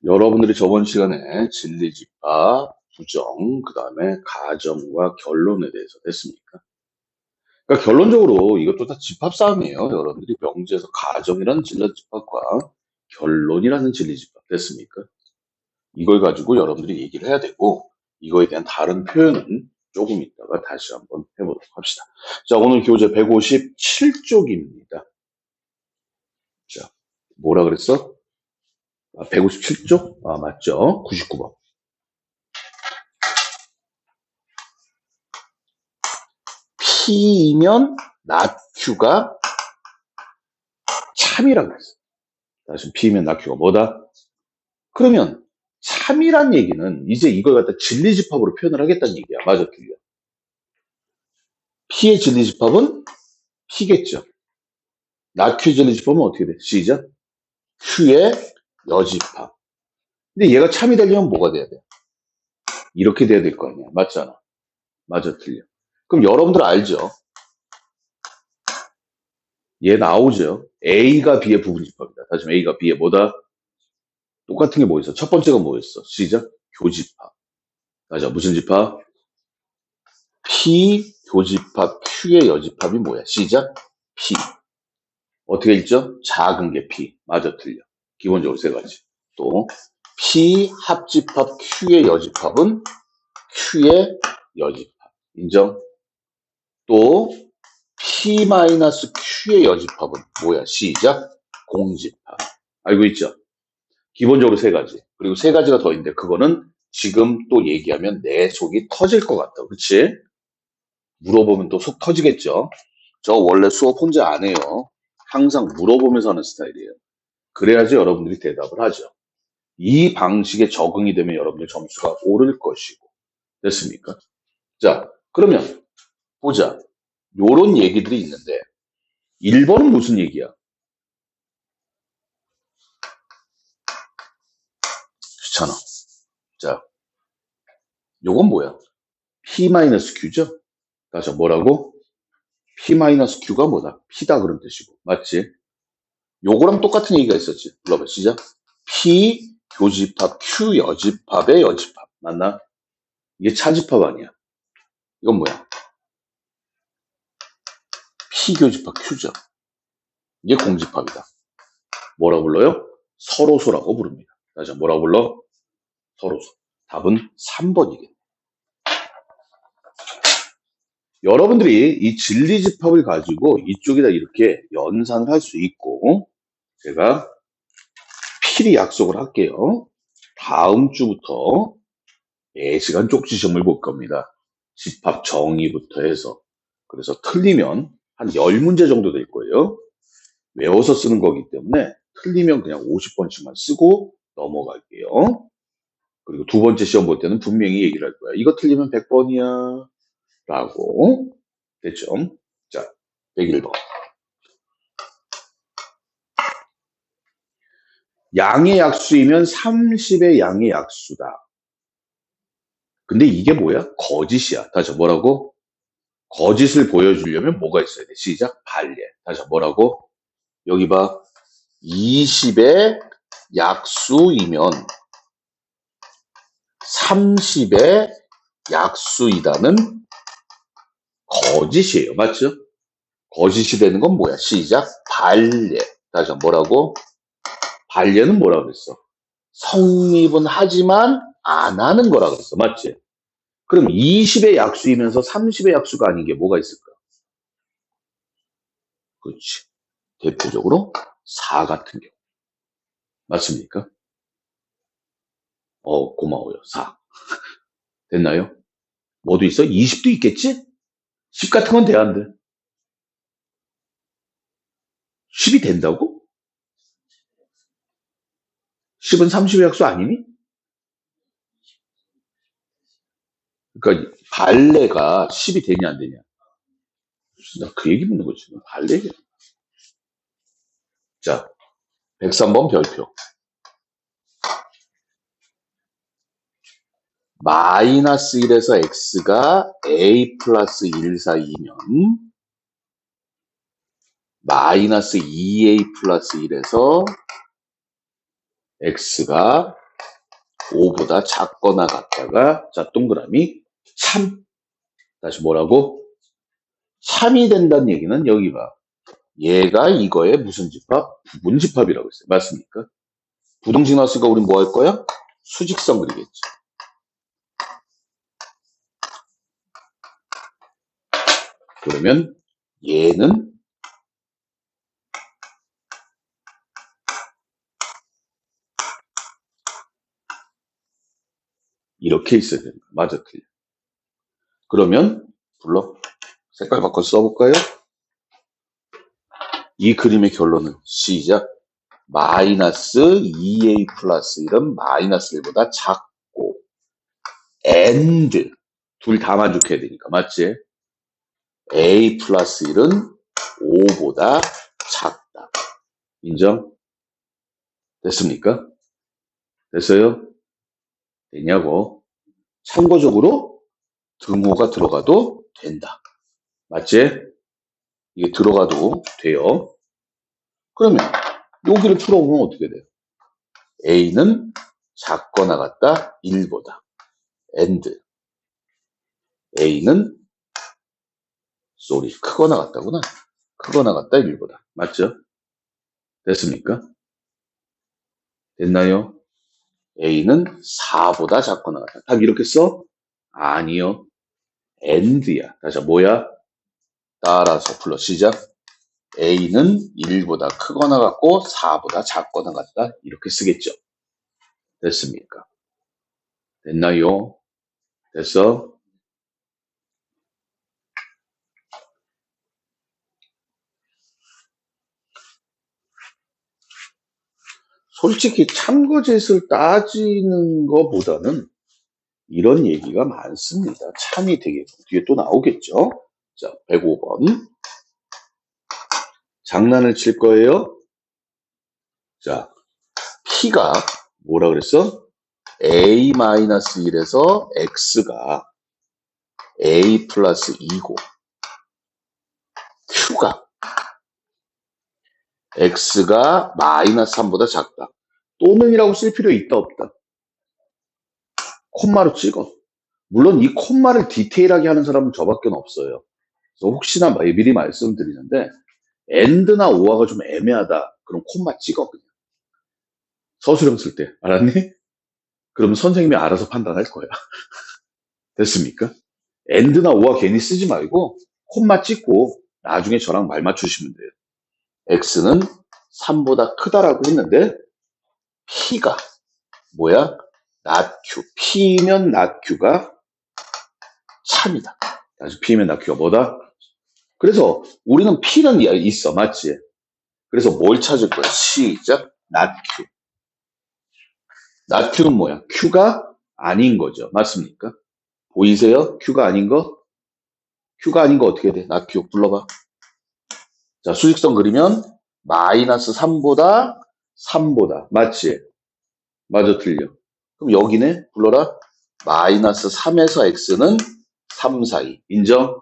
여러분들이 저번 시간에 진리집합, 부정, 그 다음에 가정과 결론에 대해서 했습니까? 그러니까 결론적으로 이것도 다 집합 싸움이에요. 여러분들이 명제에서 가정이라는 진리집합과 결론이라는 진리집합 됐습니까? 이걸 가지고 여러분들이 얘기를 해야 되고, 이거에 대한 다른 표현은 조금 있다가 다시 한번 해보도록 합시다. 자, 오늘 교재 157쪽입니다. 자, 뭐라 그랬어? 157쪽? 맞죠? 99번. P이면 나Q가 참이라고 했어. 다시 P면 나Q가 뭐다? 그러면 참이란 얘기는 이제 이걸 갖다 진리집합으로 표현을 하겠다는 얘기야. 맞아, 틀려. P의 진리집합은 P겠죠. 나Q 진리집합은 어떻게 돼? 시작. Q의 여집합. 근데 얘가 참이 되려면 뭐가 돼야 돼? 이렇게 돼야 될 거 아니야. 맞잖아. 맞아, 틀려. 그럼 여러분들 알죠? 얘 나오죠. A가 B의 부분집합이다. 다시 말해 A가 B의 뭐다? 똑같은 게 뭐 있어? 첫 번째가 뭐였어? 시작. 교집합. 맞아. 무슨 집합? P 교집합 Q의 여집합이 뭐야? 시작. P. 어떻게 읽죠? 작은 게 P. 맞아, 틀려. 기본적으로 세 가지. 또 P 합집합 Q의 여집합은 Q의 여집합. 인정? 또 P-Q의 여집합은 뭐야? 시작. 공집합. 알고 있죠? 기본적으로 세 가지. 그리고 세 가지가 더 있는데 그거는 지금 또 얘기하면 내 속이 터질 것 같다. 그치? 물어보면 또 속 터지겠죠? 저 원래 수업 혼자 안 해요. 항상 물어보면서 하는 스타일이에요. 그래야지 여러분들이 대답을 하죠. 이 방식에 적응이 되면 여러분들 점수가 오를 것이고. 됐습니까? 자, 그러면 보자. 요런 얘기들이 있는데 1번은 무슨 얘기야? 귀찮아. 자, 요건 뭐야? P-Q죠? 다시 뭐라고? P-Q가 뭐다? P다 그런 뜻이고. 맞지? 요거랑 똑같은 얘기가 있었지. 불러봐. 시작. P 교집합, Q 여집합의 여집합. 맞나? 이게 차집합 아니야. 이건 뭐야? P 교집합 Q죠. 이게 공집합이다. 뭐라 불러요? 서로소라고 부릅니다. 다시 뭐라 불러? 서로소. 답은 3번이겠네. 여러분들이 이 진리집합을 가지고 이쪽에다 이렇게 연산을 할 수 있고, 제가 필히 약속을 할게요. 다음 주부터 4시간 쪽지 시험을 볼 겁니다. 집합 정의부터 해서. 그래서 틀리면 한 10문제 정도 될 거예요. 외워서 쓰는 거기 때문에 틀리면 그냥 50번씩만 쓰고 넘어갈게요. 그리고 두 번째 시험 볼 때는 분명히 얘기를 할 거야. 이거 틀리면 100번이야. 라고. 됐죠? 자, 101번. 양의 약수이면 30의 양의 약수다. 근데 이게 뭐야? 거짓이야. 다시 뭐라고? 거짓을 보여주려면 뭐가 있어야 돼? 시작. 발례. 다시 뭐라고? 여기 봐. 20의 약수이면 30의 약수이다는 거짓이에요. 맞죠? 거짓이 되는 건 뭐야? 시작. 발례. 다시 뭐라고? 발례는 뭐라 그랬어? 성립은 하지만 안 하는 거라 그랬어. 맞지? 그럼 20의 약수이면서 30의 약수가 아닌 게 뭐가 있을까? 그렇지. 대표적으로 4 같은 경우. 맞습니까? 고마워요. 4. 됐나요? 뭐도 있어? 20도 있겠지? 10 같은 건 돼야 안 돼. 10이 된다고? 10은 30의 약수 아니니? 그러니까 발레가 10이 되냐 안 되냐? 나 그 얘기 묻는 거지. 발레. 자, 103번 별표. 마이너스 1에서 x가 a 플러스 1 사이면 마이너스 2a 플러스 1에서 x가 5보다 작거나 같다가, 자, 동그라미, 참. 다시 뭐라고? 참이 된다는 얘기는 여기 봐. 얘가 이거의 무슨 집합? 부분집합이라고 했어요. 맞습니까? 부등식 나왔으니까 우린 뭐 할 거야? 수직선 그리겠지. 그러면 얘는 이렇게 있어야 된다. 맞아, 틀려. 그러면 불러. 색깔 바꿔 써볼까요? 이 그림의 결론은 시작. 마이너스 2a 플러스 1은 마이너스 1보다 작고 and 둘 다 만족해야 되니까 맞지? a 플러스 1은 5보다 작다. 인정? 됐습니까? 됐어요? 되냐고. 참고적으로 등호가 들어가도 된다. 맞지? 이게 들어가도 돼요. 그러면 여기를 풀어보면 어떻게 돼요? a는 작거나 같다 1보다 and a는 크거나 같다구나. 크거나 같다 1보다. 맞죠? 됐습니까? 됐나요? a는 4보다 작거나 같다. 답 이렇게 써? 아니요. and야. 다시 뭐야? 따라서 불러 시작. a는 1보다 크거나 같고 4보다 작거나 같다. 이렇게 쓰겠죠. 됐습니까? 됐나요? 됐어? 솔직히 참고짓을 따지는 것보다는 이런 얘기가 많습니다. 참이 되게 뒤에 또 나오겠죠. 자, 105번. 장난을 칠 거예요. 자, P가 뭐라 그랬어? A-1에서 X가 A 플러스 2고 Q가 X가 마이너스 3보다 작다. 또는이라고 쓸 필요 있다 없다? 콤마로 찍어. 물론 이 콤마를 디테일하게 하는 사람은 저밖에 없어요. 그래서 혹시나 미리 말씀드리는데 and나 or가 좀 애매하다. 그럼 콤마 찍어 그냥. 서술형 쓸 때. 알았니? 그러면 선생님이 알아서 판단할 거야. 됐습니까? and나 or 괜히 쓰지 말고 콤마 찍고 나중에 저랑 말 맞추시면 돼요. x는 3보다 크다라고 했는데 p가 뭐야? not q. p면 not q가 참이다. 다시 p면 not q가 뭐다? 그래서 우리는 p는 있어. 맞지? 그래서 뭘 찾을 거야? 시작. not q. not q는 뭐야? q가 아닌 거죠. 맞습니까? 보이세요? q가 아닌 거? q가 아닌 거 어떻게 돼? not q 불러봐. 자, 수직선 그리면 마이너스 3보다 맞지? 맞아 틀려. 그럼 여기네 불러라. 마이너스 3에서 x는 3 사이. 인정?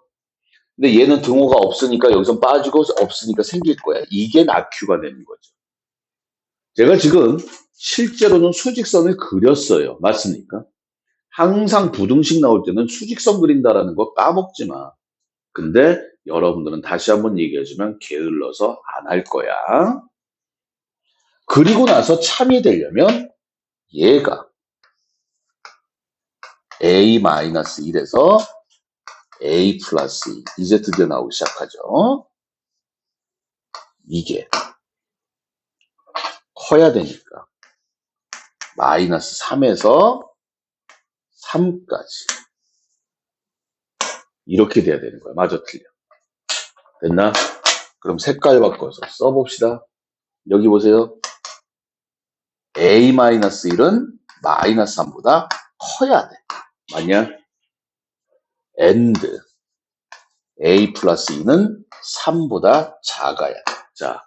근데 얘는 등호가 없으니까 여기서 빠지고 없으니까 생길 거야. 이게 낙Q가 되는 거죠. 제가 지금 실제로는 수직선을 그렸어요. 맞습니까? 항상 부등식 나올 때는 수직선 그린다라는 거 까먹지 마. 근데 여러분들은 다시 한번 얘기해주면 게을러서 안 할 거야. 그리고 나서 참이 되려면 얘가 a-1에서 a 플러스 2 이제 드디어 나오기 시작하죠. 이게 커야 되니까 마이너스 3에서 3까지 이렇게 돼야 되는 거야. 맞아 틀려. 됐나? 그럼 색깔 바꿔서 써봅시다. 여기 보세요. a-1은 마이너스 3보다 커야 돼. 맞냐? and a 플러스 2는 3보다 작아야 돼. 자,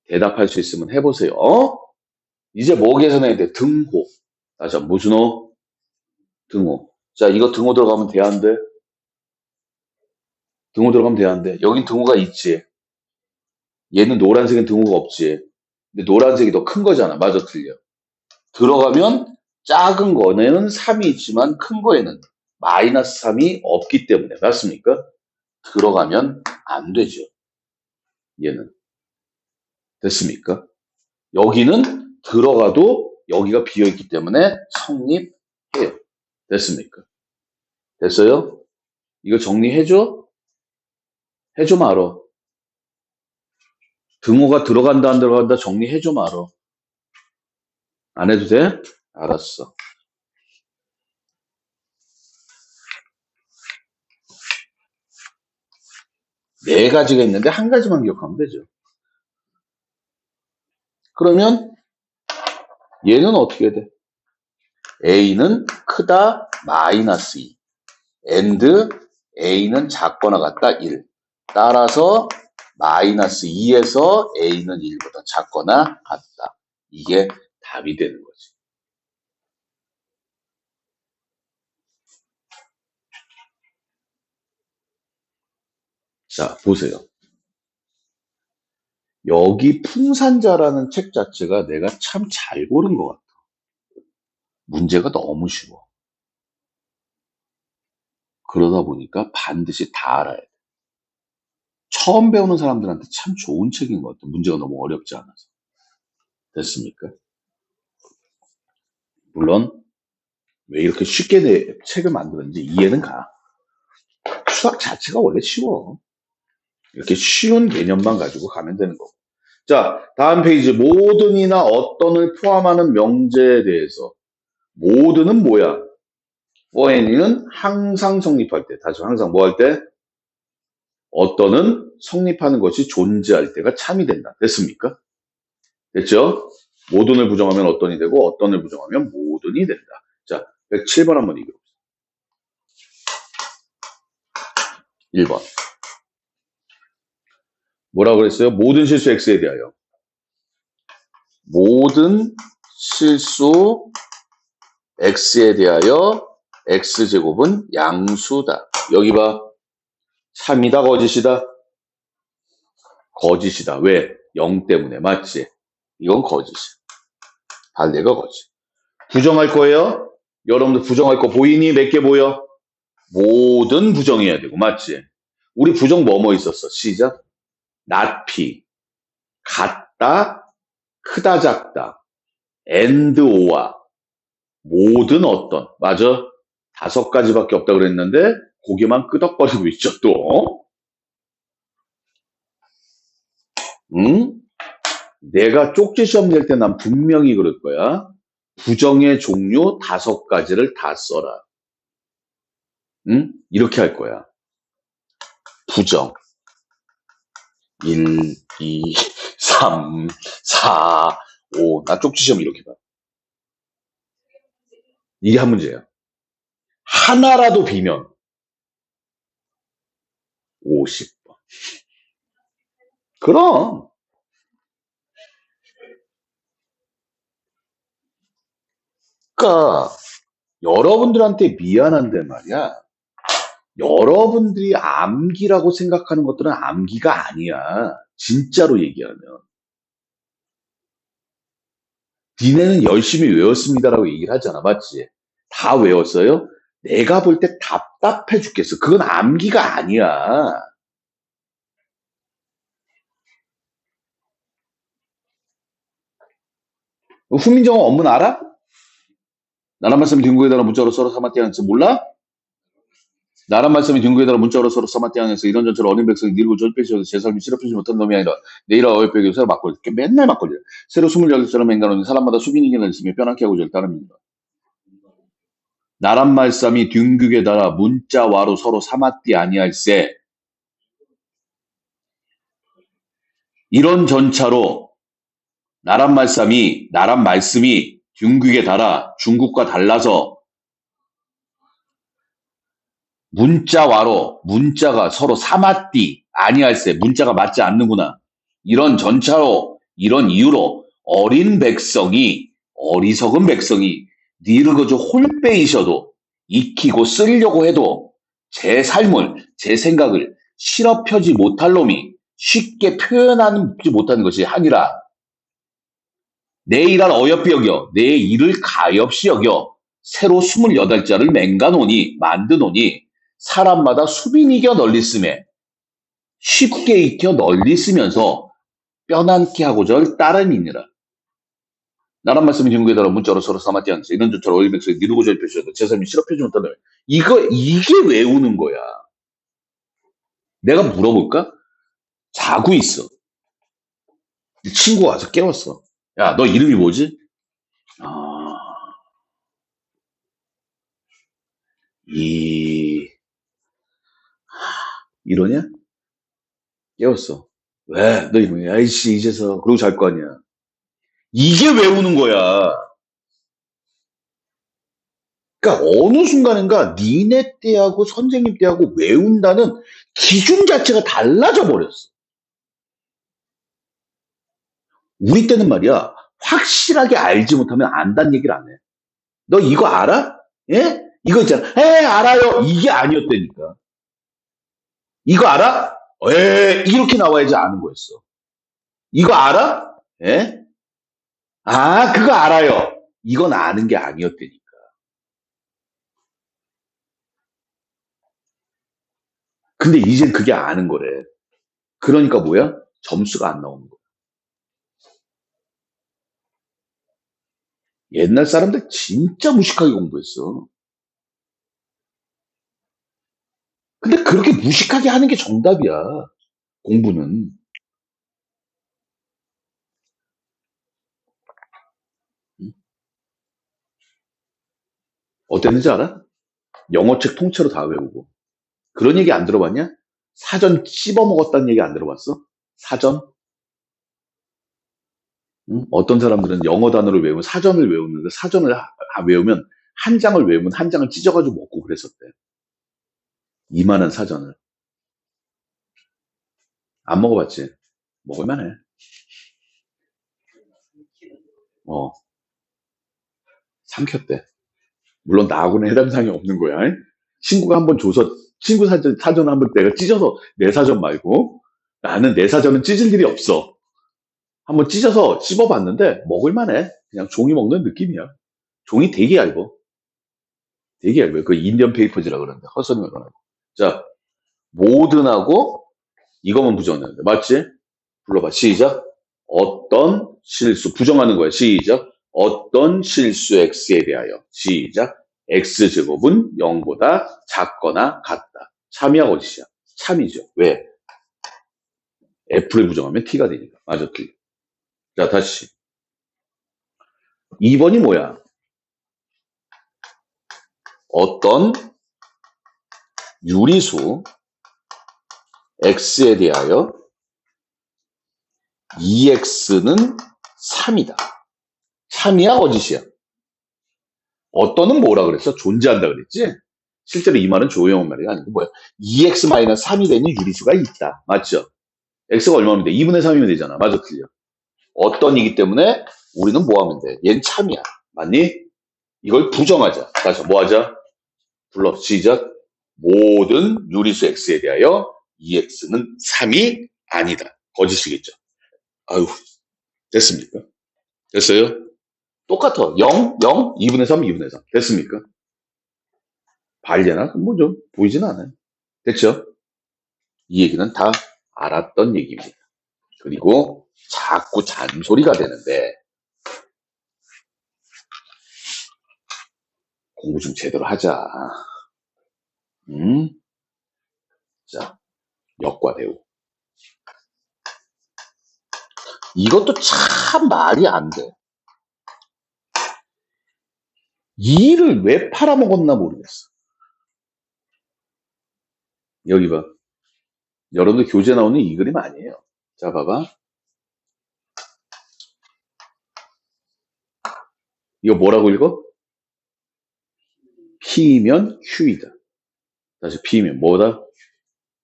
대답할 수 있으면 해보세요. 이제 뭐 계산해야 돼? 등호. 다시 한번 무슨 호? 등호. 자, 이거 등호 들어가면 돼, 안 돼? 등호 들어가면 돼, 안 돼? 여긴 등호가 있지. 얘는 노란색은 등호가 없지. 근데 노란색이 더 큰 거잖아. 맞아, 틀려. 들어가면 작은 거는 3이 있지만 큰 거에는 마이너스 3이 없기 때문에 맞습니까? 들어가면 안 되죠. 얘는. 됐습니까? 여기는 들어가도 여기가 비어있기 때문에 성립해요. 됐습니까? 됐어요? 이거 정리해줘? 해줘 말어. 등호가 들어간다 안 들어간다 정리해줘 말어. 안 해도 돼? 알았어. 네 가지가 있는데 한 가지만 기억하면 되죠. 그러면 얘는 어떻게 돼? A는 크다 마이너스 2 and A는 작거나 같다 1. 따라서 마이너스 2에서 A는 1보다 작거나 같다. 이게 답이 되는 거지. 자, 보세요. 여기 풍산자라는 책 자체가 내가 참 잘 고른 것 같아. 문제가 너무 쉬워. 그러다 보니까 반드시 다 알아야 돼. 처음 배우는 사람들한테 참 좋은 책인 것 같아. 문제가 너무 어렵지 않아서. 됐습니까? 물론 왜 이렇게 쉽게 책을 만들었는지 이해는 가. 수학 자체가 원래 쉬워. 이렇게 쉬운 개념만 가지고 가면 되는 거고. 자, 다음 페이지. 모든이나 어떤을 포함하는 명제에 대해서. 모든은 뭐야? for any는 항상 성립할 때. 다시 항상 뭐 할 때? 어떤은 성립하는 것이 존재할 때가 참이 된다. 됐습니까? 됐죠? 모든을 부정하면 어떤이 되고 어떤을 부정하면 모든이 된다. 자, 107번 한번 읽어봅시다. 1번. 뭐라고 그랬어요? 모든 실수 x에 대하여. 모든 실수 x에 대하여 x제곱은 양수다. 여기 봐. 참이다 거짓이다? 거짓이다. 왜? 0 때문에. 맞지? 이건 거짓이야. 반대가 거짓. 부정할 거예요? 여러분들 부정할 거 보이니? 몇 개 보여? 모든 부정해야 되고. 맞지? 우리 부정 뭐뭐 있었어? 시작. not 같다, 크다, 작다, and 오와 모든 어떤. 맞아? 5가지밖에 없다 그랬는데 고개만 끄덕거리고 있죠 또. 응? 내가 쪽지 시험 낼 때 난 분명히 그럴 거야. 부정의 종류 5가지를 다 써라. 응? 이렇게 할 거야. 부정 1, 2, 3, 4, 5. 나 쪽지 시험 이렇게 봐. 이게 한 문제야. 하나라도 비면 50번. 그럼 그러니까 여러분들한테 미안한데 말이야. 여러분들이 암기라고 생각하는 것들은 암기가 아니야. 진짜로 얘기하면. 니네는 열심히 외웠습니다라고 얘기를 하잖아. 맞지? 다 외웠어요? 내가 볼 때 답답해 죽겠어. 그건 암기가 아니야. 후민정음 업문 알아? 나란 말씀이 딩구에다가 문자로 서로 사마띠아에서 몰라? 나란 말씀이 딩구에다가 문자로 서로 사마띠아에서 이런 전처럼 어린 백성이 니르고 쫄빼셔서 제 삶이 실업하지 못한 놈이 아니라 내일아 어여빼기 새로 막걸리 맨날 막걸리 새로 28사람 맹간원이 사람마다 수빈이기는 있으며 뼈나게 하고 절 따릅니다. 나란 말씀이 딩극에 달아 문자와로 서로 사마띠 아니할세 이런 전차로 나란 말씀이 딩극에 달아 중국과 달라서 문자가 서로 사마띠 아니할세 문자가 맞지 않는구나. 이런 전차로 이런 이유로 어리석은 백성이 니르거저 홀빼이셔도 익히고 쓰려고 해도 제 삶을 제 생각을 실어펴지 못할 놈이 쉽게 표현하지 못하는 것이 아니라 내 일할 어여삐 여겨 내 일을 가엾이 여겨 새로 28자를 맹가노니 만드노니 사람마다 수빈 이겨 널리 쓰매 쉽게 익혀 널리 쓰면서 뼈남게 하고절 따름이니라. 나란 말씀은 경고에 따라 문자로 서로 삼았지 않소. 이런 조처럼 어일백성에 니르고절 표시하다 제3이 실업해주면 따라. 이게 외우는 거야. 내가 물어볼까? 자고 있어. 친구가 와서 깨웠어. 야, 너 이름이 뭐지? 아, 이러냐? 깨웠어. 왜? 너 이름이, 아이씨, 이제서. 그러고 잘 거 아니야. 이게 외우는 거야. 그러니까 어느 순간인가 니네 때하고 선생님 때하고 외운다는 기준 자체가 달라져 버렸어. 우리 때는 말이야, 확실하게 알지 못하면 안다는 얘기를 안 해. 너 이거 알아? 예? 이거 있잖아. 알아요. 이게 아니었다니까. 이거 알아? 이렇게 나와야지 아는 거였어. 이거 알아? 예? 그거 알아요. 이건 아는 게 아니었다니까. 근데 이젠 그게 아는 거래. 그러니까 뭐야? 점수가 안 나오는 거야. 옛날 사람들 진짜 무식하게 공부했어. 근데 그렇게 무식하게 하는 게 정답이야. 공부는. 어땠는지 알아? 영어책 통째로 다 외우고. 그런 얘기 안 들어봤냐? 사전 씹어먹었다는 얘기 안 들어봤어? 사전? 응? 어떤 사람들은 영어 단어를 외우면 사전을 외우는데 사전을 외우면 한 장을 외우면 한 장을 찢어가지고 먹고 그랬었대. 이만한 사전을. 안 먹어봤지? 먹을만해. 어, 삼켰대. 물론 나하고는 해당사항이 없는 거야. 잉? 친구가 한번 줘서 친구 사전 한번 내가 찢어서 내 사전 말고 나는 내 사전은 찢을 일이 없어. 한번 찢어서 씹어봤는데 먹을만해. 그냥 종이 먹는 느낌이야. 종이 되게 얇어. 되게 얇아요. 그 인디언 페이퍼즈라 그러는데 헛소리만 그러고. 자, 모든하고 이거만 부정하는데 맞지? 불러봐. 시작. 어떤 실수 부정하는 거야. 시작. 어떤 실수 x에 대하여 시작. x제곱은 0보다 작거나 같다. 참이야 어디시야? 참이죠. 왜? f를 부정하면 t가 되니까. 맞아, 틀려. 자, 다시. 2번이 뭐야? 어떤 유리수 x에 대하여 2x는 3이다. 참이야 거짓이야? 어떤은 뭐라 그랬어? 존재한다 그랬지? 실제로 이 말은 조용한 말이 아니고 뭐야? 2x-3이 되는 유리수가 있다. 맞죠? x가 얼마면 돼? 2분의 3이면 되잖아. 맞아, 틀려. 어떤이기 때문에 우리는 뭐 하면 돼? 얘는 참이야. 맞니? 이걸 부정하자. 다시 뭐 하자? 불러. 시작. 모든 유리수 x에 대하여 2x는 3이 아니다. 거짓이겠죠. 아유, 됐습니까? 됐어요? 똑같아. 0, 0, 2분의 3, 2분의 3. 됐습니까? 발려나? 뭐 좀 보이진 않아요. 됐죠? 이 얘기는 다 알았던 얘기입니다. 그리고 자꾸 잔소리가 되는데 공부 좀 제대로 하자. 자, 역과 대우. 이것도 참 말이 안 돼. 이 일을 왜 팔아먹었나 모르겠어. 여기 봐. 여러분들 교재 나오는 이 그림 아니에요. 자, 봐봐. 이거 뭐라고 읽어? P면 Q이다. 다시 P면 뭐다?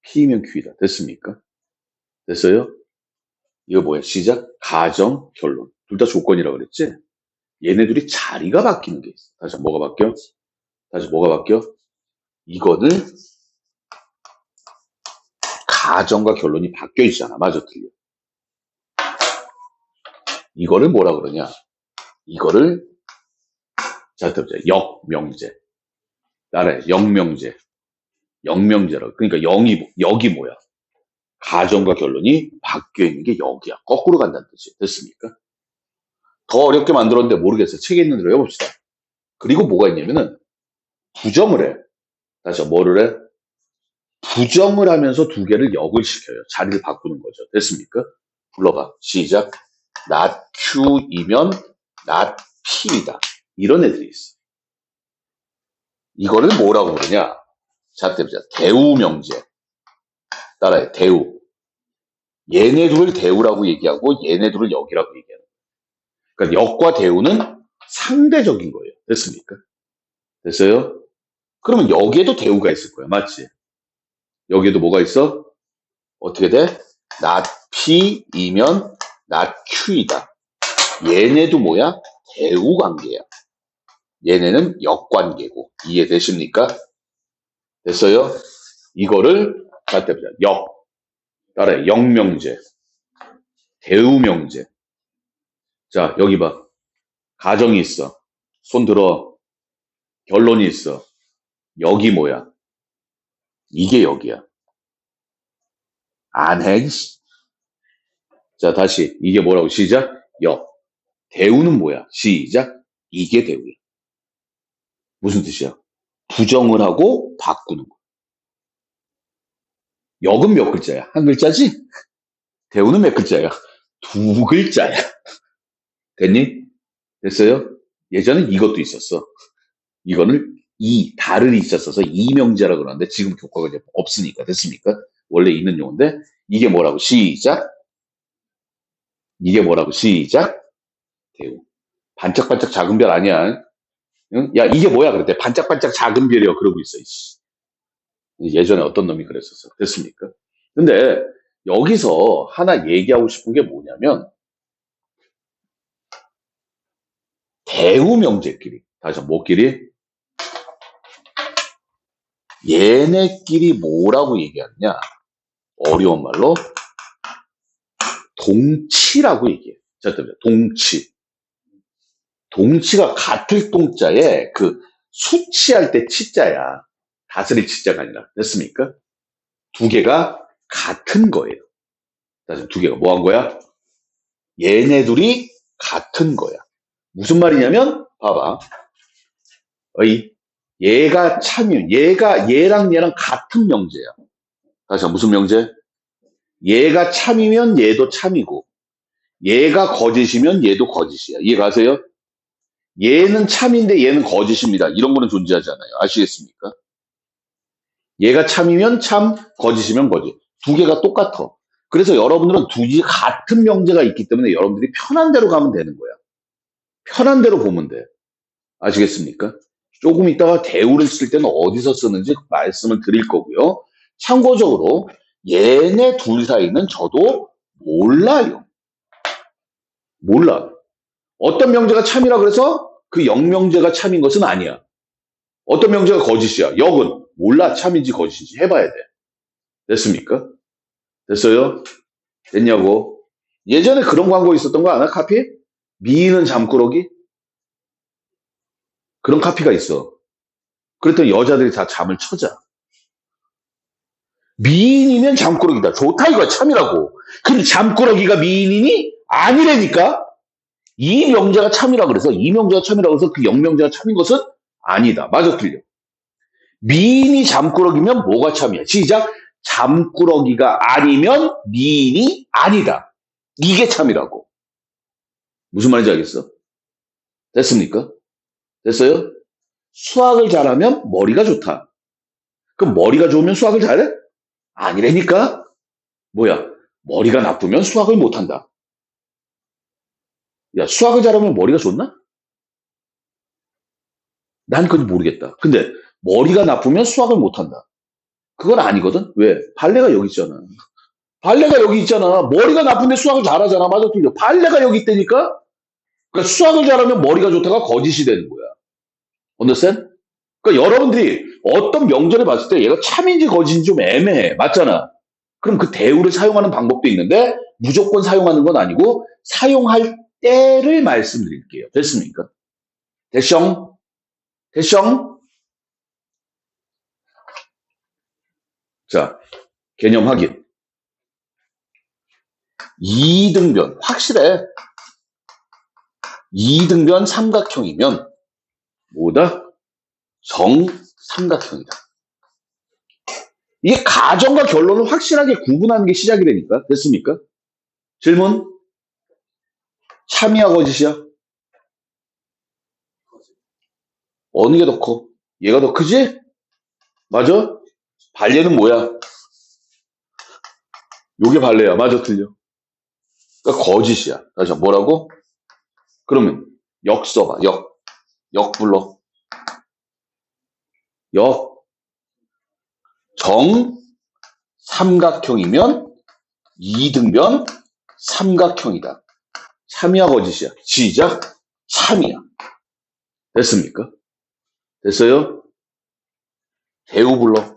P면 Q이다. 됐습니까? 됐어요? 이거 뭐야? 시작, 가정, 결론. 둘 다 조건이라고 그랬지? 얘네들이 자리가 바뀌는 게 있어. 다시 뭐가 바뀌어? 다시 뭐가 바뀌어? 이거는 가정과 결론이 바뀌어 있잖아. 맞아, 틀려. 이거를 뭐라 그러냐? 이거를 자, 역명제. 따라해. 역명제. 역명제라고. 그러니까 역이 뭐야? 가정과 결론이 바뀌어 있는 게 역이야. 거꾸로 간다는 뜻이에요. 됐습니까? 더 어렵게 만들었는데 모르겠어요. 책에 있는 대로 해봅시다. 그리고 뭐가 있냐면은 부정을 해. 다시 뭐를 해? 부정을 하면서 두 개를 역을 시켜요. 자리를 바꾸는 거죠. 됐습니까? 불러봐. 시작. not Q이면 not P이다. 이런 애들이 있어. 이거를 뭐라고 부르냐? 자, 때보자. 대우명제. 따라해. 대우. 얘네 둘을 대우라고 얘기하고 얘네 둘을 역이라고 얘기하는 거예요. 그러니까 역과 대우는 상대적인 거예요. 됐습니까? 됐어요? 그러면 여기에도 대우가 있을 거야. 맞지? 여기에도 뭐가 있어? 어떻게 돼? not P이면 not Q이다. 얘네도 뭐야? 대우 관계야. 얘네는 역관계고. 이해되십니까? 됐어요? 이거를 자, 때보자. 역. 따라해. 역명제. 대우명제. 자, 여기 봐. 가정이 있어. 손 들어. 결론이 있어. 역이 뭐야? 이게 역이야. 안 해. 자, 다시. 이게 뭐라고? 시작. 역. 대우는 뭐야? 시작. 이게 대우야. 무슨 뜻이야? 부정을 하고 바꾸는 거. 역은 몇 글자야? 한 글자지? 대우는 몇 글자야? 두 글자야. 됐니? 됐어요? 예전엔 이것도 있었어. 이거는 달을 있었어서 이명제라고 그러는데 지금 교과가 이제 없으니까. 됐습니까? 원래 있는 용어인데 이게 뭐라고? 시작. 이게 뭐라고? 시작. 대우. 반짝반짝 작은 별 아니야. 응? 야, 이게 뭐야? 그랬대. 반짝반짝 작은 별이요. 그러고 있어. 이씨. 예전에 어떤 놈이 그랬었어. 됐습니까? 근데 여기서 하나 얘기하고 싶은 게 뭐냐면 대우 명제끼리. 다시 한번 뭐끼리? 얘네끼리 뭐라고 얘기하느냐? 어려운 말로 동치라고 얘기해. 자, 동치. 동치가 같을 동자에 그 수치할 때 치자야. 다스릴 치자가 아니라. 됐습니까? 두 개가 같은 거예요. 다시 두 개가 뭐 한 거야? 얘네 둘이 같은 거야. 무슨 말이냐면 봐봐. 얘가 참이면 얘랑 같은 명제야. 다시 한번 무슨 명제? 얘가 참이면 얘도 참이고 얘가 거짓이면 얘도 거짓이야. 이해가세요? 얘는 참인데 얘는 거짓입니다. 이런 거는 존재하지 않아요. 아시겠습니까? 얘가 참이면 참, 거짓이면 거짓. 두 개가 똑같아. 그래서 여러분들은 두 개 같은 명제가 있기 때문에 여러분들이 편한 대로 가면 되는 거야. 편한 대로 보면 돼. 아시겠습니까? 조금 있다가 대우를 쓸 때는 어디서 쓰는지 말씀을 드릴 거고요. 참고적으로 얘네 둘 사이는 저도 몰라요. 몰라. 어떤 명제가 참이라 그래서 그 역명제가 참인 것은 아니야. 어떤 명제가 거짓이야. 역은 몰라. 참인지 거짓인지 해봐야 돼. 됐습니까? 됐어요? 됐냐고. 예전에 그런 광고 있었던 거 아나? 카피? 미인은 잠꾸러기? 그런 카피가 있어. 그랬더니 여자들이 다 잠을 쳐자. 미인이면 잠꾸러기다. 좋다 이거야. 참이라고. 근데 잠꾸러기가 미인이니? 아니라니까. 이 명제가 참이라 그래서 이 명제가 참이라 그래서 그 역명제가 참인 것은 아니다. 맞아 틀려. 미인이 잠꾸러기면 뭐가 참이야? 시작. 잠꾸러기가 아니면 미인이 아니다. 이게 참이라고. 무슨 말인지 알겠어? 됐습니까? 됐어요? 수학을 잘하면 머리가 좋다. 그럼 머리가 좋으면 수학을 잘해? 아니라니까? 뭐야? 머리가 나쁘면 수학을 못한다. 야, 수학을 잘하면 머리가 좋나? 난 그건 모르겠다. 근데 머리가 나쁘면 수학을 못한다. 그건 아니거든? 왜? 발레가 여기 있잖아. 발레가 여기 있잖아. 머리가 나쁜데 수학을 잘하잖아. 맞아, 틀려. 발레가 여기 있다니까? 그러니까 수학을 잘하면 머리가 좋다가 거짓이 되는 거야. understand? 그러니까 여러분들이 어떤 명제를 봤을 때 얘가 참인지 거짓인지 좀 애매해. 맞잖아. 그럼 그 대우를 사용하는 방법도 있는데 무조건 사용하는 건 아니고 사용할 때를 말씀드릴게요. 됐습니까? 대숑, 대숑. 자, 개념 확인. 이등변, 확실해. 이등변 삼각형이면 뭐다? 정삼각형이다. 이게 가정과 결론을 확실하게 구분하는 게 시작이 되니까. 됐습니까? 질문? 참이야, 거짓이야? 어느 게 더 커? 얘가 더 크지? 맞아? 발레는 뭐야? 요게 발레야. 맞아, 틀려? 그러니까 거짓이야. 다시 뭐라고? 그러면 역 써봐. 역. 역 불러. 역. 정 삼각형이면 이등변 삼각형이다. 참이야, 거짓이야? 시작. 참이야. 됐습니까? 됐어요? 대우 불러.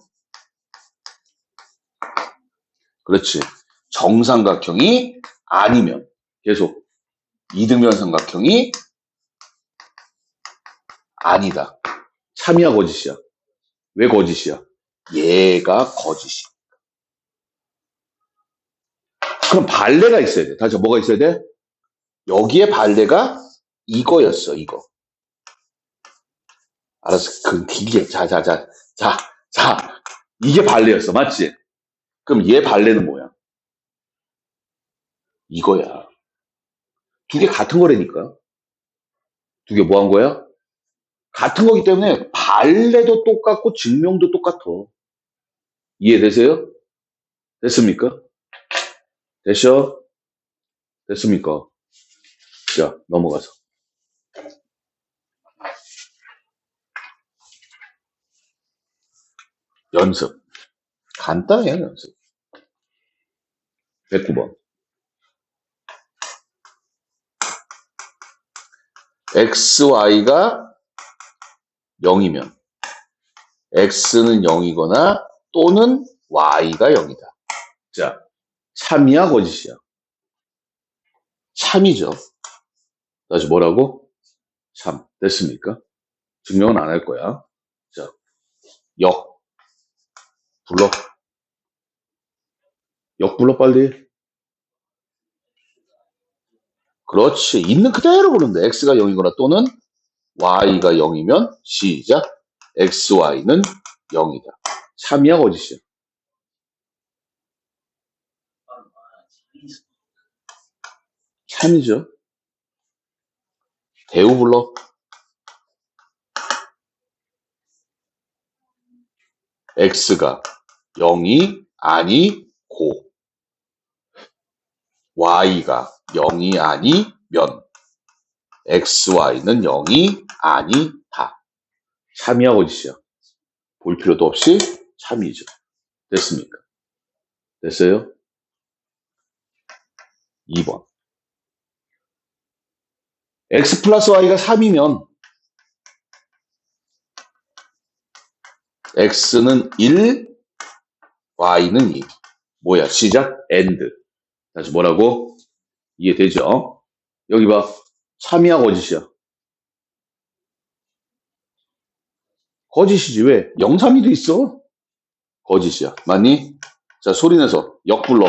그렇지. 정삼각형이 아니면 계속 이등변 삼각형이 아니다. 참이야, 거짓이야? 왜 거짓이야? 얘가 거짓이야. 그럼 발레가 있어야 돼. 다시 뭐가 있어야 돼? 여기에 발레가 이거였어, 이거. 알았어. 그 길게. 자. 이게 발레였어. 맞지? 그럼 얘 발레는 뭐야? 이거야. 두 개 같은 거라니까. 두 개 뭐 한 거야? 같은 거기 때문에 발레도 똑같고 증명도 똑같아. 이해되세요? 됐습니까? 됐어? 됐습니까? 자, 넘어가서. 연습. 간단해, 연습. 109번. xy가 0이면 x는 0이거나 또는 y가 0이다. 자, 참이야, 거짓이야? 참이죠. 다시 뭐라고? 참. 됐습니까? 증명은 안 할 거야. 자, 역. 불러. 역 불러, 빨리. 그렇지. 있는 그대로 부르는데 x가 0이거나 또는 y가 0이면 시작. xy는 0이다. 참이야, 거짓이야? 참이죠. 대우 불러. x가 0이 아니고 y가 0이 아니면 xy는 0이 아니다. 참이야, 거짓이야? 볼 필요도 없이 참이죠. 됐습니까? 됐어요? 2번. x 플러스 y가 3이면 x는 1, y는 2. 뭐야? 시작. and. 다시 뭐라고? 이해되죠? 여기 봐. 참이야, 거짓이야? 거짓이지. 왜? 0, 3이도 있어. 거짓이야. 맞니? 자, 소리내서 역 불러.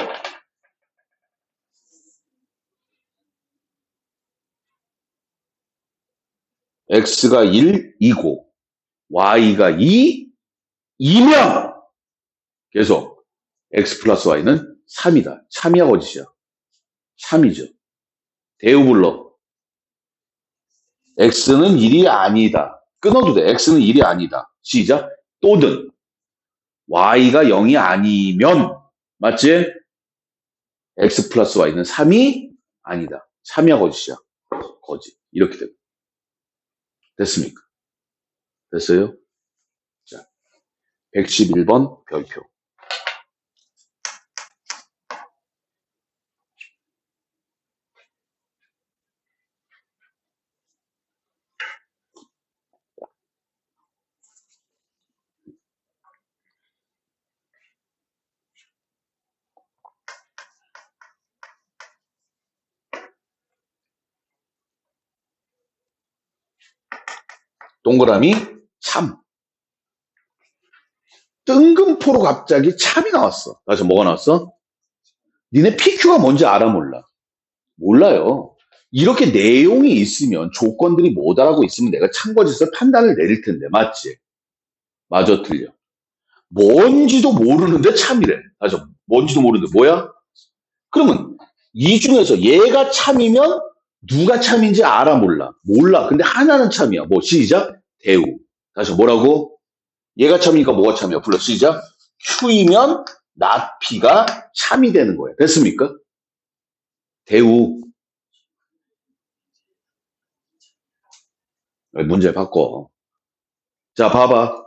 x가 1이고 y가 2이면 계속 x 플러스 y는 3이다. 참이야, 거짓이야? 참이죠. 대우 불러. x는 1이 아니다. 끊어도 돼. x는 1이 아니다. 시작. 또는 y가 0이 아니면 맞지? x 플러스 y는 3이 아니다. 참이야, 거짓이야? 거짓. 이렇게 됩니다. 됐습니까? 됐어요? 자, 111번 별표. 동그라미 참. 뜬금포로 갑자기 참이 나왔어. 다시 뭐가 나왔어? 니네 PQ가 뭔지 알아 몰라? 몰라요. 이렇게 내용이 있으면 조건들이 뭐다라고 있으면 내가 참고짓을 판단을 내릴 텐데 맞지? 맞아 틀려. 뭔지도 모르는데 참이래. 맞아. 뭔지도 모르는데 뭐야? 그러면 이 중에서 얘가 참이면 누가 참인지 알아 몰라? 몰라. 근데 하나는 참이야. 뭐 시작? 대우. 다시 뭐라고? 얘가 참이니까 뭐가 참이야? 불러 시작. Q이면 not P가 참이 되는 거야. 됐습니까? 대우. 문제 바꿔. 자, 봐봐.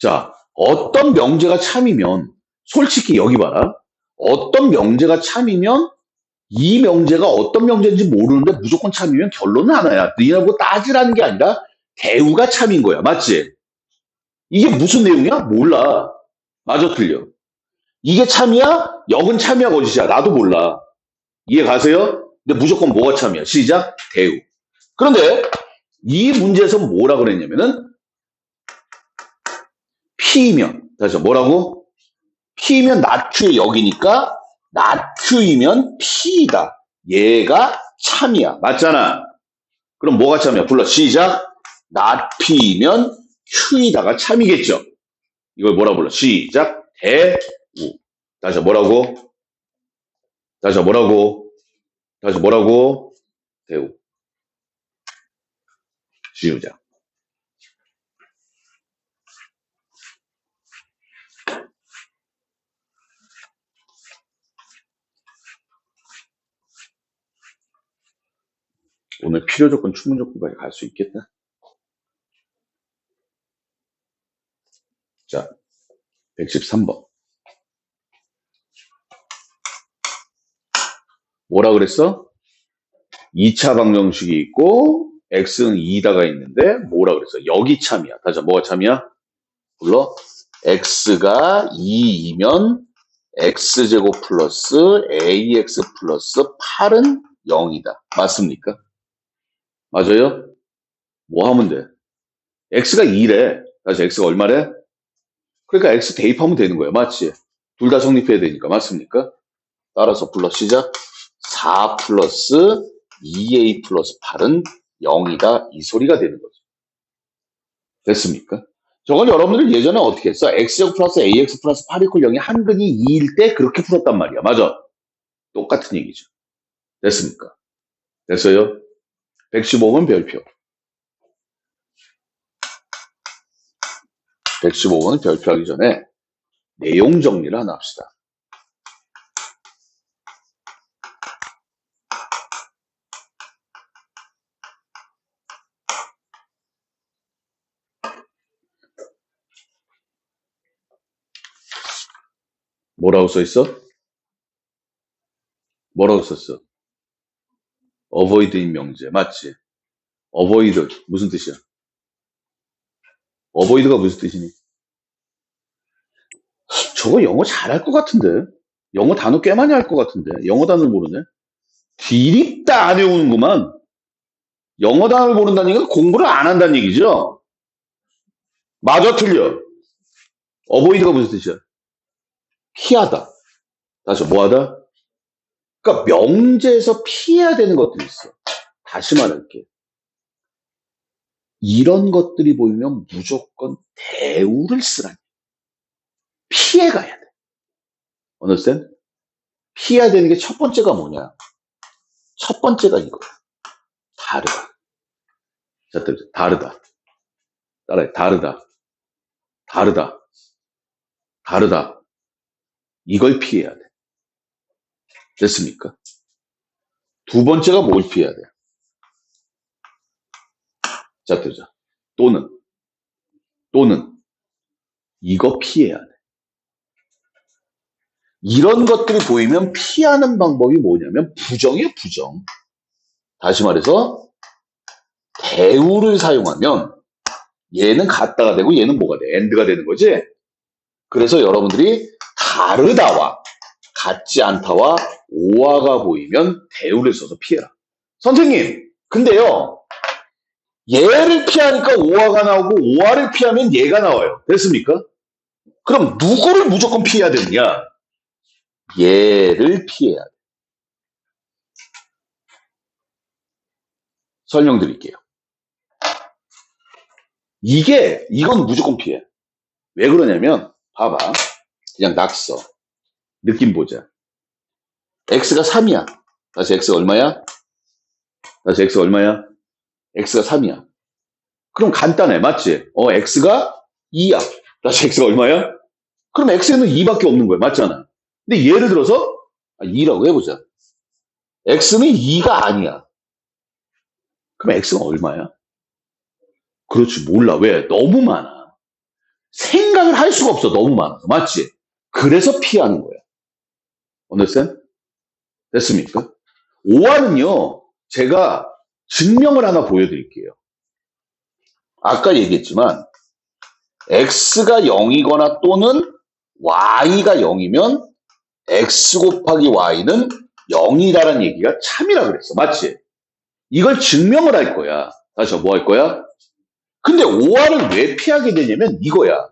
자, 어떤 명제가 참이면, 솔직히 여기 봐라. 어떤 명제가 참이면 이 명제가 어떤 명제인지 모르는데 무조건 참이면 결론은 하나야. 니하고 따지라는 게 아니라 대우가 참인 거야. 맞지? 이게 무슨 내용이야? 몰라. 맞아, 틀려. 이게 참이야? 역은 참이야, 거짓이야? 나도 몰라. 이해 가세요? 근데 무조건 뭐가 참이야? 시작, 대우. 그런데 이 문제에서 뭐라 그랬냐면은 P면, 다시 뭐라고? P면 낮추의 역이니까 낮추이면 P이다. 얘가 참이야. 맞잖아. 그럼 뭐가 참이야? 불러 시작. not P면 Q이다가 참이겠죠. 이걸 뭐라 불러? 시작. 대우. 다시 뭐라고? 다시 뭐라고? 다시 뭐라고? 대우. 지우자. 오늘 필요 조건, 충분 조건까지 갈 수 있겠다. 자, 113번. 뭐라 그랬어? 2차 방정식이 있고 x는 2다가 있는데 뭐라 그랬어? 여기 참이야. 다시 뭐가 참이야? 불러. x가 2이면 x제곱 플러스 ax 플러스 8은 0이다. 맞습니까? 맞아요? 뭐 하면 돼? x가 2래. 다시 x가 얼마래? 그러니까 x 대입하면 되는 거야. 맞지? 둘 다 성립해야 되니까. 맞습니까? 따라서 불러 시작. 4 플러스 2a 플러스 8은 0이다. 이 소리가 되는 거죠. 됐습니까? 저건 여러분들 예전에 어떻게 했어? x제곱 플러스 ax 플러스 8 이퀄 0이 한근이 2일 때 그렇게 풀었단 말이야. 맞아? 똑같은 얘기죠. 됐습니까? 됐어요? 115번 별표. 115번은 별표하기 전에 내용 정리를 하나 합시다. 뭐라고 써 있어? 뭐라고 썼어? avoid인 명제. 맞지? avoid 무슨 뜻이야? avoid가 무슨 뜻이니? 저거 영어 잘할 것 같은데? 영어 단어 꽤 많이 할 것 같은데? 영어 단어를 모르네? 디립다 안 외우는구만. 영어 단어를 모른다는 얘기는 공부를 안 한다는 얘기죠? 맞아, 틀려. avoid가 무슨 뜻이야? 피하다. 다시 뭐하다? 그러니까 명제에서 피해야 되는 것들이 있어. 다시 말할게. 이런 것들이 보이면 무조건 대우를 쓰라니. 피해가야 돼. understand? 피해야 되는 게 첫 번째가 뭐냐? 첫 번째가 이거야. 다르다. 자, 다르다. 따라해. 다르다. 다르다. 다르다. 이걸 피해야 돼. 됐습니까? 두 번째가 뭘 피해야 돼? 자, 뜨자. 또는 이거 피해야 돼. 이런 것들이 보이면 피하는 방법이 뭐냐면 부정이에요, 부정. 다시 말해서 대우를 사용하면 얘는 같다가 되고 얘는 뭐가 돼? AND가 되는 거지? 그래서 여러분들이 다르다와 같지 않다와 오화가 보이면 대우를 써서 피해라. 선생님, 근데요, 얘를 피하니까 5화가 나오고 5화를 피하면 얘가 나와요. 됐습니까? 그럼 누구를 무조건 피해야 되느냐? 얘를 피해야 돼. 설명드릴게요. 이건 무조건 피해. 왜 그러냐면, 봐봐. 그냥 낙서. 느낌 보자. x가 3이야. 다시 x가 얼마야? 다시 x가 얼마야? x가 3이야. 그럼 간단해. 맞지? x가 2야. 다시 x가 얼마야? 그럼 x에는 2밖에 없는 거야. 맞잖아. 근데 예를 들어서 2라고 해보자. x는 2가 아니야. 그럼 x가 얼마야? 그렇지. 몰라. 왜? 너무 많아. 생각을 할 수가 없어. 너무 많아서. 맞지? 그래서 피하는 거야. understand? 됐습니까? 5화는요. 제가 증명을 하나 보여드릴게요. 아까 얘기했지만 x가 0이거나 또는 y가 0이면 x 곱하기 y는 0이라는 얘기가 참이라 그랬어. 맞지? 이걸 증명을 할 거야. 다시 뭐 할 거야? 근데 5화를 왜 피하게 되냐면 이거야.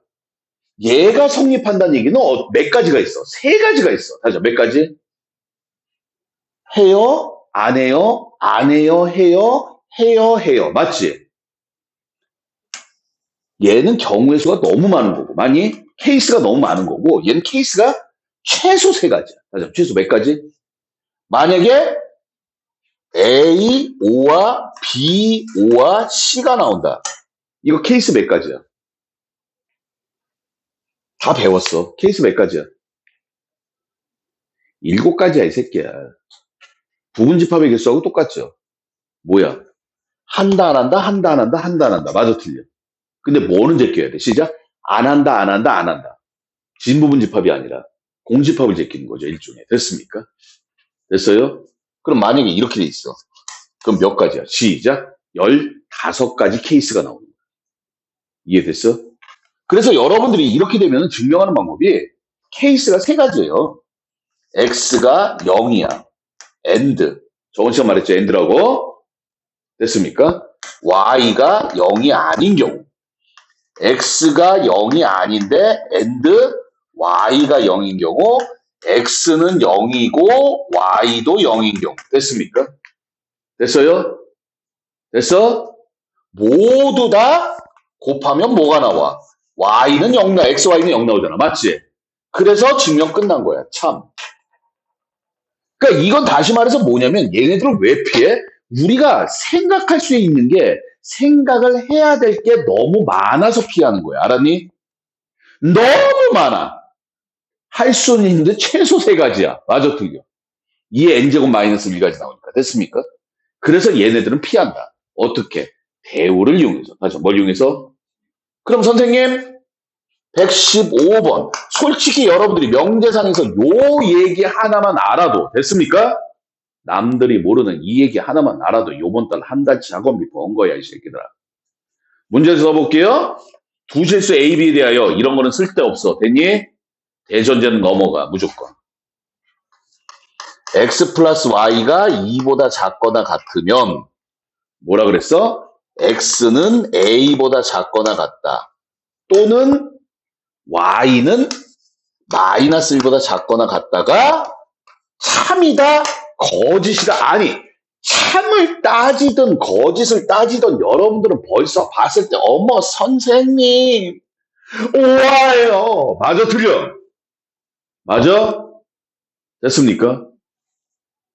얘가 성립한다는 얘기는 몇 가지가 있어? 세 가지가 있어. 다시 몇 가지? 해요? 안 해요? 안 해요? 해요? 해요? 해요. 맞지? 얘는 경우의 수가 너무 많은 거고, 케이스가 너무 많은 거고, 얘는 케이스가 최소 세 가지야. 다시 최소 몇 가지? 만약에 A, O와 B, O와 C가 나온다. 이거 케이스 몇 가지야? 다 배웠어. 케이스 몇 가지야? 7가지야, 이 새끼야. 부분집합의 개수하고 똑같죠? 뭐야? 한다, 안 한다, 한다, 안 한다, 한다, 안 한다. 맞아, 틀려. 근데 뭐는 제껴야 돼? 시작. 안 한다, 안 한다, 안 한다. 진부분집합이 아니라 공집합을 제끼는 거죠, 일종의. 됐습니까? 됐어요? 그럼 만약에 이렇게 돼 있어. 그럼 몇 가지야? 시작. 15가지 케이스가 나오는 거야. 이해됐어? 그래서 여러분들이 이렇게 되면 증명하는 방법이 케이스가 세 가지예요. x가 0이야. and. 저번 시간 말했죠. and라고. 됐습니까? y가 0이 아닌 경우. x가 0이 아닌데 and y가 0인 경우 x는 0이고 y도 0인 경우. 됐습니까? 됐어요? 됐어? 모두 다 곱하면 뭐가 나와? y는 0 나, xy는 0 나오잖아. 맞지? 그래서 증명 끝난 거야. 참. 그러니까 이건 다시 말해서 뭐냐면 얘네들을 왜 피해? 우리가 생각할 수 있는 게 생각을 해야 될 게 너무 많아서 피하는 거야. 알았니? 너무 많아. 할 수는 있는데 최소 세 가지야. 맞아, 틀려. 2의 n제곱 마이너스 2가지 나오니까. 됐습니까? 그래서 얘네들은 피한다. 어떻게? 대우를 이용해서. 다시 뭘 이용해서? 그럼 선생님 115번. 솔직히 여러분들이 명대상에서 요 얘기 하나만 알아도 됐습니까? 남들이 모르는 이 얘기 하나만 알아도 요번 달 한 달치 학원비 번 거야, 이 새끼들아. 문제 써볼게요. 두 실수 A, B에 대하여 이런 거는 쓸데없어. 됐니? 대전제는 넘어가, 무조건. X 플러스 Y가 2보다 작거나 같으면 뭐라 그랬어? X는 A보다 작거나 같다. 또는 Y는 마이너스 1보다 작거나 같다가 참이다, 거짓이다. 아니, 참을 따지든 거짓을 따지든 여러분들은 벌써 봤을 때 어머 선생님 오와예요. 맞아, 틀려? 맞아? 됐습니까?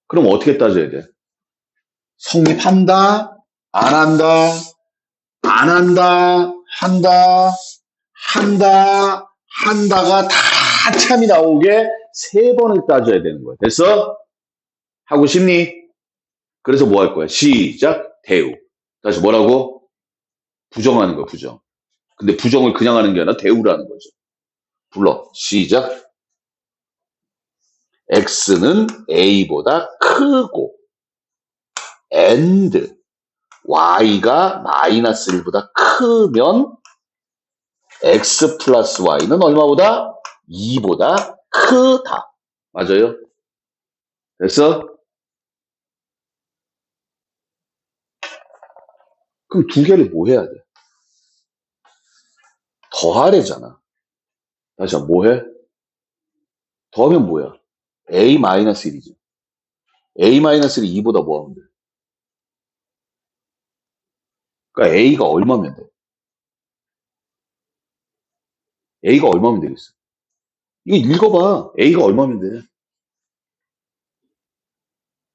그럼 어떻게 따져야 돼? 성립한다, 안 한다, 안 한다, 한다, 한다, 한다가 다 참이 나오게 세 번을 따져야 되는 거야. 됐어? 하고 싶니? 그래서 뭐 할 거야? 시작, 대우. 다시 뭐라고? 부정하는 거야, 부정. 근데 부정을 그냥 하는 게 아니라 대우라는 거죠. 불러. 시작. X는 A보다 크고 and Y가 마이너스 1보다 크면 X 플러스 Y는 얼마보다? 2보다 크다. 맞아요? 됐어? 그럼 두 개를 뭐 해야 돼? 더하래잖아. 다시 한번 뭐 해? 더하면 뭐야? A-1이지. A-1이 2보다 뭐 하면 돼? 그러니까 A가 얼마면 돼? A가 얼마면 되겠어? 이거 읽어봐. A가 얼마면 돼?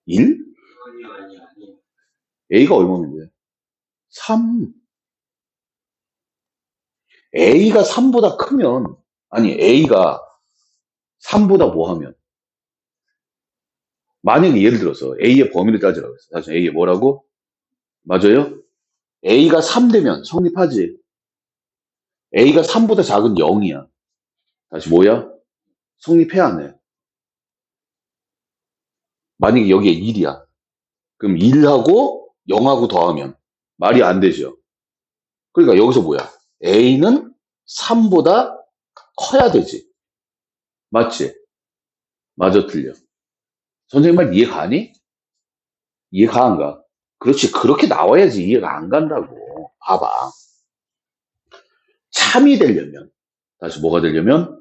1? A가 얼마면 돼? 3. A가 3보다 크면, 아니, A가 3보다 뭐 하면? 만약에 예를 들어서 A의 범위를 따지라고 했어. 다시 A의 뭐라고? 맞아요? A가 3 되면 성립하지. A가 3보다 작은 0이야. 다시 뭐야? 성립해 안 해? 만약에 여기에 1이야. 그럼 1하고 0하고 더하면 말이 안 되죠. 그러니까 여기서 뭐야? A는 3보다 커야 되지. 맞지? 맞아, 틀려. 선생님 말 이해 가니? 이해가 안 가? 그렇지. 그렇게 나와야지 이해가 안 간다고. 봐봐. 참이 되려면, 다시 뭐가 되려면,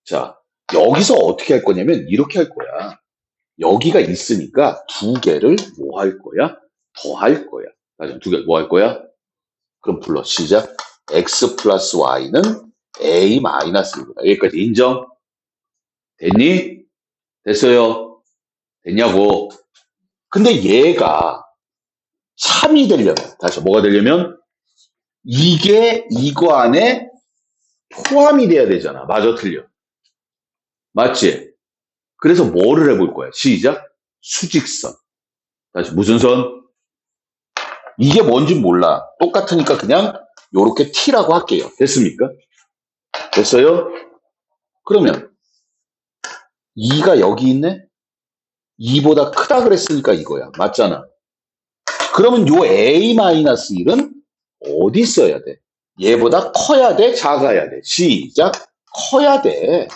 자, 여기서 어떻게 할 거냐면, 이렇게 할 거야. 여기가 있으니까 두 개를 뭐 할 거야? 더 할 거야. 다시 두 개 뭐 할 거야? 그럼 불러. 시작. x 플러스 y는 a 마이너스 1이다. 여기까지 인정? 됐니? 됐어요? 됐냐고. 근데 얘가 참이 되려면, 다시 뭐가 되려면, 이게 이거 안에 포함이 돼야 되잖아. 맞아, 틀려. 맞지? 그래서 뭐를 해볼 거야? 시작. 수직선. 다시 무슨 선? 이게 뭔지 몰라. 똑같으니까 그냥 요렇게 T라고 할게요. 됐습니까? 됐어요? 그러면 2가 여기 있네? 2보다 크다 그랬으니까 이거야. 맞잖아. 그러면 요 A-1은 어디 있어야 돼? 얘보다 커야 돼? 작아야 돼? 시작. 커야 돼.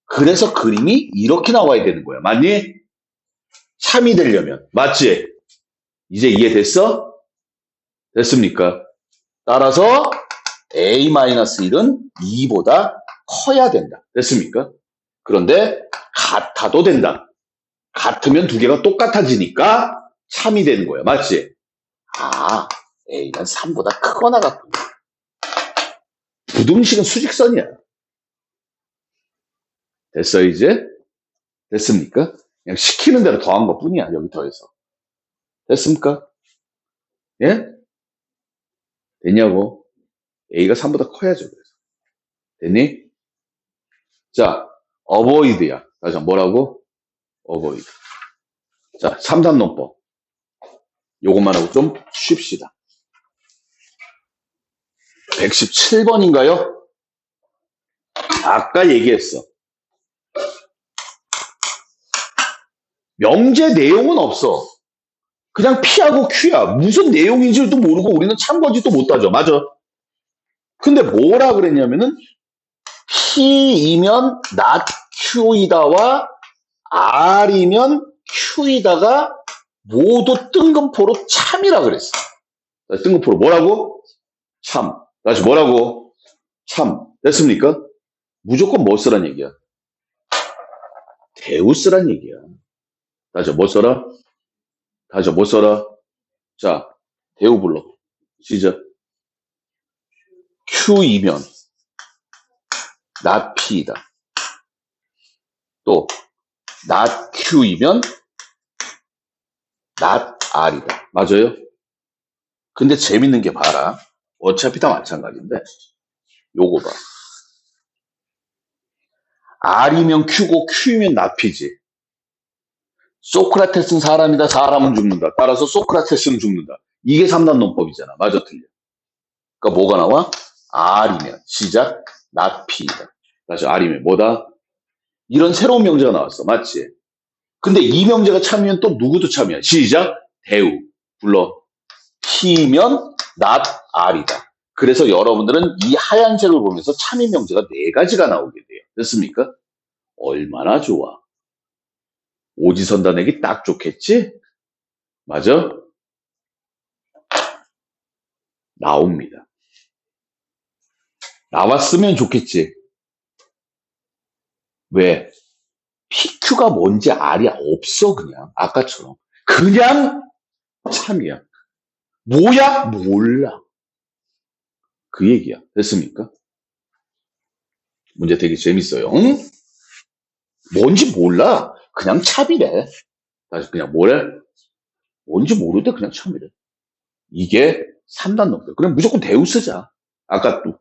그래서 그림이 이렇게 나와야 되는 거야. 맞니? 참이 되려면. 맞지? 이제 이해됐어? 됐습니까? 따라서 A-1은 2보다 커야 된다. 됐습니까? 그런데 같아도 된다. 같으면 두 개가 똑같아지니까 참이 되는 거야. 맞지? 아, A는 3보다 크거나 같구나. 부등식은 수직선이야. 됐어, 이제? 됐습니까? 그냥 시키는 대로 더한 것 뿐이야, 여기 더해서. 됐습니까? 예? 됐냐고? A가 3보다 커야죠, 그래서. 됐니? 자, avoid야. 다시 한번 뭐라고? avoid. 자, 3-3논법. 요것만 하고 좀 쉽시다. 117번인가요? 아까 얘기했어. 명제 내용은 없어. 그냥 P하고 Q야. 무슨 내용인지도 모르고 우리는 참고지도 못 따져. 맞아. 근데 뭐라 그랬냐면은 P이면 not Q이다와 R이면 Q이다가 모두 뜬금포로 참이라 그랬어. 뜬금포로 뭐라고? 참. 다시 뭐라고? 참. 됐습니까? 무조건 뭐 쓰란 얘기야? 대우 쓰란 얘기야. 다시 뭐 써라? 다시 뭐 써라? 자, 대우 불러. 시작. Q이면 not P이다. 또 not Q이면 not R이다. 맞아요? 근데 재밌는 게 봐라. 어차피 다 마찬가지인데 요거 봐. R이면 Q고 Q이면 not P지. 소크라테스는 사람이다. 사람은 죽는다. 따라서 소크라테스는 죽는다. 이게 3단 논법이잖아. 맞아, 틀려. 그러니까 뭐가 나와? R이면 시작 not P이다. 다시 R이면 뭐다? 이런 새로운 명제가 나왔어. 맞지? 근데 이 명제가 참이면 또 누구도 참이야. 시작 대우 불러. P면 not R이다. 그래서 여러분들은 이 하얀색을 보면서 참이 명제가 4가지가 나오게 돼요. 됐습니까? 얼마나 좋아. 오지선다 내기 딱 좋겠지? 맞아? 나옵니다. 나왔으면 좋겠지. 왜? PQ가 뭔지 알이 없어, 그냥. 아까처럼. 그냥 참이야. 뭐야? 몰라. 그 얘기야. 됐습니까? 문제 되게 재밌어요. 응? 뭔지 몰라. 그냥 참이래. 다시 그냥 뭐래? 뭔지 모르는데 그냥 참이래. 이게 3단 넘겨. 그냥 무조건 대우 쓰자. 아까 또.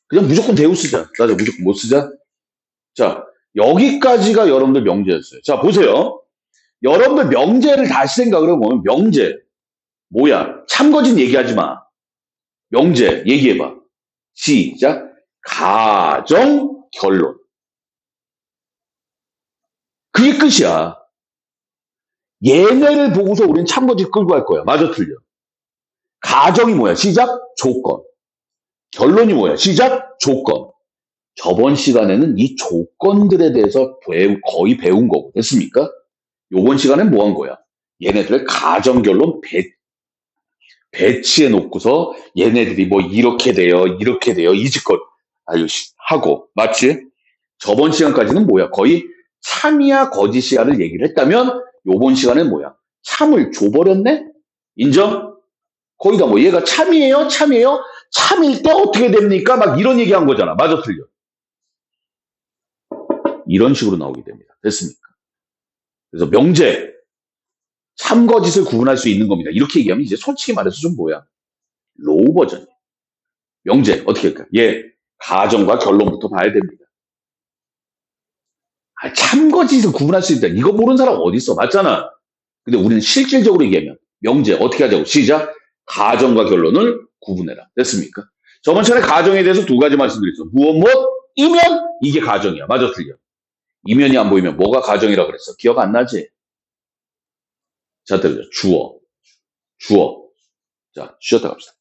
그냥 무조건 대우 쓰자. 맞아, 무조건 못 쓰자. 자, 여기까지가 여러분들 명제였어요. 자, 보세요. 여러분들 명제를 다시 생각을 해보면 명제. 뭐야? 참거진 얘기하지 마. 명제 얘기해봐. 시작. 가정, 결론. 그게 끝이야. 얘네를 보고서 우리는 참거진 끌고 갈 거야. 맞아, 틀려. 가정이 뭐야? 시작, 조건. 결론이 뭐야? 시작, 조건. 저번 시간에는 이 조건들에 대해서 거의 배운 거고. 됐습니까? 요번 시간엔 뭐 한 거야? 얘네들의 가정, 결론 배치해 놓고서 얘네들이 뭐 이렇게 돼요, 이렇게 돼요, 이지껏 아유 하고. 맞지? 저번 시간까지는 뭐야? 거의 참이야 거짓이야를 얘기를 했다면 요번 시간엔 뭐야? 참을 줘버렸네? 인정? 거의 다 뭐 얘가 참이에요? 참이에요? 참일 때 어떻게 됩니까? 막 이런 얘기한 거잖아. 맞아, 틀려? 이런 식으로 나오게 됩니다. 됐습니까? 그래서 명제, 참거짓을 구분할 수 있는 겁니다. 이렇게 얘기하면 이제 솔직히 말해서 좀 뭐야? 로우 버전. 명제 어떻게 할까? 예, 가정과 결론부터 봐야 됩니다. 참거짓을 구분할 수 있다. 이거 모르는 사람 어디 있어? 맞잖아. 근데 우리는 실질적으로 얘기하면 명제 어떻게 하자고? 시작. 가정과 결론을 구분해라. 됐습니까? 저번 시간에 가정에 대해서 두 가지 말씀드렸죠. 무엇이면 이게 가정이야. 맞아, 틀려? 이면이 안 보이면 뭐가 가정이라 그랬어? 기억 안 나지? 자, 들죠. 주어. 자, 쉬었다 갑시다.